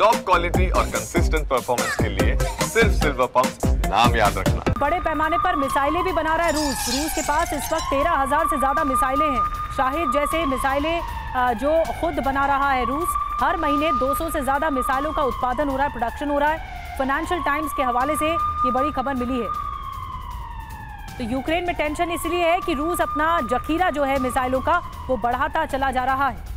Top quality और consistent performance के लिए सिर्फ सिल्वर पंप नाम याद रखना। बड़े पैमाने पर मिसाइलें भी बना रहा है रूस के पास इस वक्त 13,000 से ज्यादा मिसाइलें हैं। शाहिद जैसे मिसाइलें जो खुद बना रहा है रूस। हर महीने 200 से ज्यादा मिसाइलों का उत्पादन हो रहा है, प्रोडक्शन हो रहा है। फाइनेंशियल टाइम्स के हवाले से ये बड़ी खबर मिली है। तो यूक्रेन में टेंशन इसलिए है कि रूस अपना जखीरा जो है मिसाइलों का वो बढ़ाता चला जा रहा है।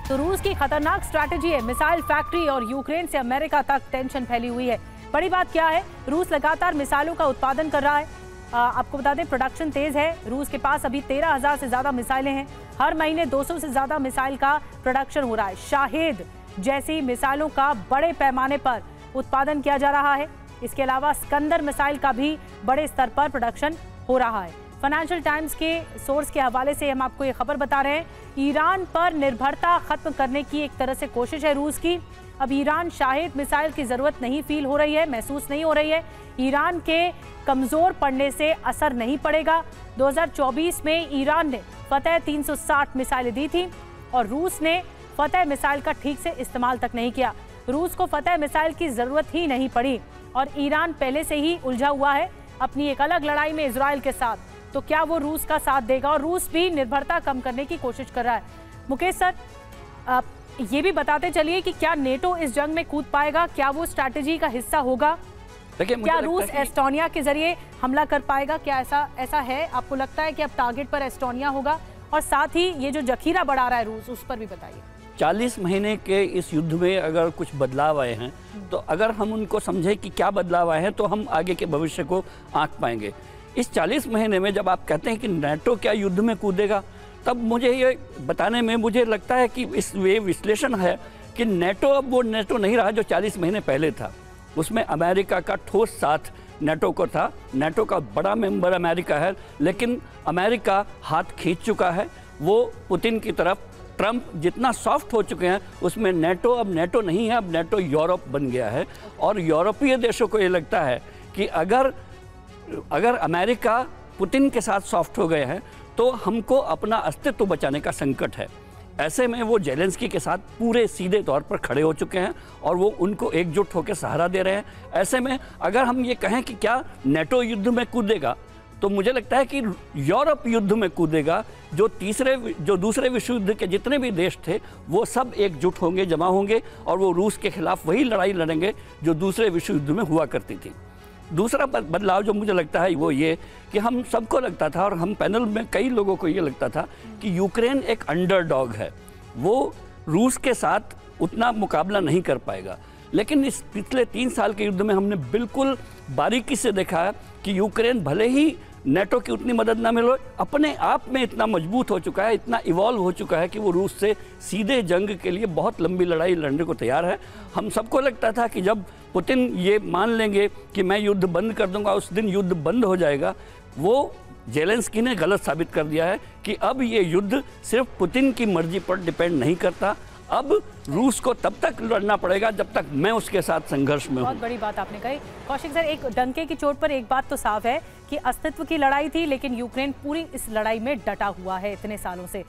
तो रूस की खतरनाक स्ट्रैटेजी है मिसाइल फैक्ट्री और यूक्रेन से अमेरिका तक टेंशन फैली हुई है। बड़ी बात क्या है, रूस लगातार मिसाइलों का उत्पादन कर रहा है। आपको बता दें प्रोडक्शन तेज है। रूस के पास अभी 13,000 से ज्यादा मिसाइलें हैं। हर महीने 200 से ज्यादा मिसाइल का प्रोडक्शन हो रहा है। शाहिद जैसी मिसाइलों का बड़े पैमाने पर उत्पादन किया जा रहा है। इसके अलावा स्कंदर मिसाइल का भी बड़े स्तर पर प्रोडक्शन हो रहा है। फाइनेंशियल टाइम्स के सोर्स के हवाले से हम आपको ये खबर बता रहे हैं, ईरान पर निर्भरता खत्म करने की एक तरह से कोशिश है रूस की। अब ईरान शाहिद मिसाइल की जरूरत नहीं फील हो रही है, महसूस नहीं हो रही है। ईरान के कमजोर पड़ने से असर नहीं पड़ेगा। 2024 में ईरान ने फतेह 360 मिसाइलें दी थी और रूस ने फतेह मिसाइल का ठीक से इस्तेमाल तक नहीं किया। रूस को फतेह मिसाइल की जरूरत ही नहीं पड़ी और ईरान पहले से ही उलझा हुआ है अपनी एक अलग लड़ाई में इजराइल के साथ। तो क्या वो रूस का साथ देगा? और रूस भी निर्भरता कम करने की कोशिश कर रहा है। मुकेश सर, ये भी बताते चलिए कि क्या नेटो इस जंग में कूद पाएगा? क्या वो स्ट्रैटेजी का हिस्सा होगा? क्या रूस एस्टोनिया के जरिए हमला कर पाएगा? क्या ऐसा है? आपको लगता है कि अब टारगेट पर एस्टोनिया होगा? और साथ ही ये जो जखीरा बढ़ा रहा है रूस, उस पर भी बताइए। 40 महीने के इस युद्ध में अगर कुछ बदलाव आए हैं तो अगर हम उनको समझे कि क्या बदलाव आए हैं तो हम आगे के भविष्य को आंक पाएंगे। इस 40 महीने में जब आप कहते हैं कि नेटो क्या युद्ध में कूदेगा, तब मुझे ये बताने में मुझे लगता है कि इस वे विश्लेषण है कि नेटो अब वो नेटो नहीं रहा जो 40 महीने पहले था। उसमें अमेरिका का ठोस साथ नेटो को था। नेटो का बड़ा मेंबर अमेरिका है, लेकिन अमेरिका हाथ खींच चुका है वो पुतिन की तरफ। ट्रंप जितना सॉफ्ट हो चुके हैं उसमें नेटो अब नेटो नहीं है, अब नेटो यूरोप बन गया है। और यूरोपीय देशों को ये लगता है कि अगर अमेरिका पुतिन के साथ सॉफ्ट हो गए हैं तो हमको अपना अस्तित्व बचाने का संकट है। ऐसे में वो जेलेंस्की के साथ पूरे सीधे तौर पर खड़े हो चुके हैं और वो उनको एकजुट होकर सहारा दे रहे हैं। ऐसे में अगर हम ये कहें कि क्या नेटो युद्ध में कूदेगा, तो मुझे लगता है कि यूरोप युद्ध में कूदेगा। जो दूसरे विश्व युद्ध के जितने भी देश थे वो सब एकजुट होंगे, जमा होंगे और वो रूस के खिलाफ वही लड़ाई लड़ेंगे जो दूसरे विश्व युद्ध में हुआ करती थी। दूसरा बदलाव जो मुझे लगता है वो ये कि हम सबको लगता था और हम पैनल में कई लोगों को ये लगता था कि यूक्रेन एक अंडरडॉग है, वो रूस के साथ उतना मुकाबला नहीं कर पाएगा। लेकिन इस पिछले 3 साल के युद्ध में हमने बिल्कुल बारीकी से देखा है कि यूक्रेन भले ही नेटो की उतनी मदद ना मिले, अपने आप में इतना मजबूत हो चुका है, इतना इवॉल्व हो चुका है कि वो रूस से सीधे जंग के लिए बहुत लंबी लड़ाई लड़ने को तैयार है। हम सबको लगता था कि जब पुतिन ये मान लेंगे कि मैं युद्ध बंद कर दूंगा, उस दिन युद्ध बंद हो जाएगा। वो जेलेंस्की ने गलत साबित कर दिया है कि अब ये युद्ध सिर्फ पुतिन की मर्जी पर डिपेंड नहीं करता। अब रूस को तब तक लड़ना पड़ेगा जब तक मैं उसके साथ संघर्ष में हूं। बहुत बड़ी बात आपने कही कौशिक सर। एक डंके की चोट पर एक बात तो साफ है कि अस्तित्व की लड़ाई थी, लेकिन यूक्रेन पूरी इस लड़ाई में डटा हुआ है इतने सालों से।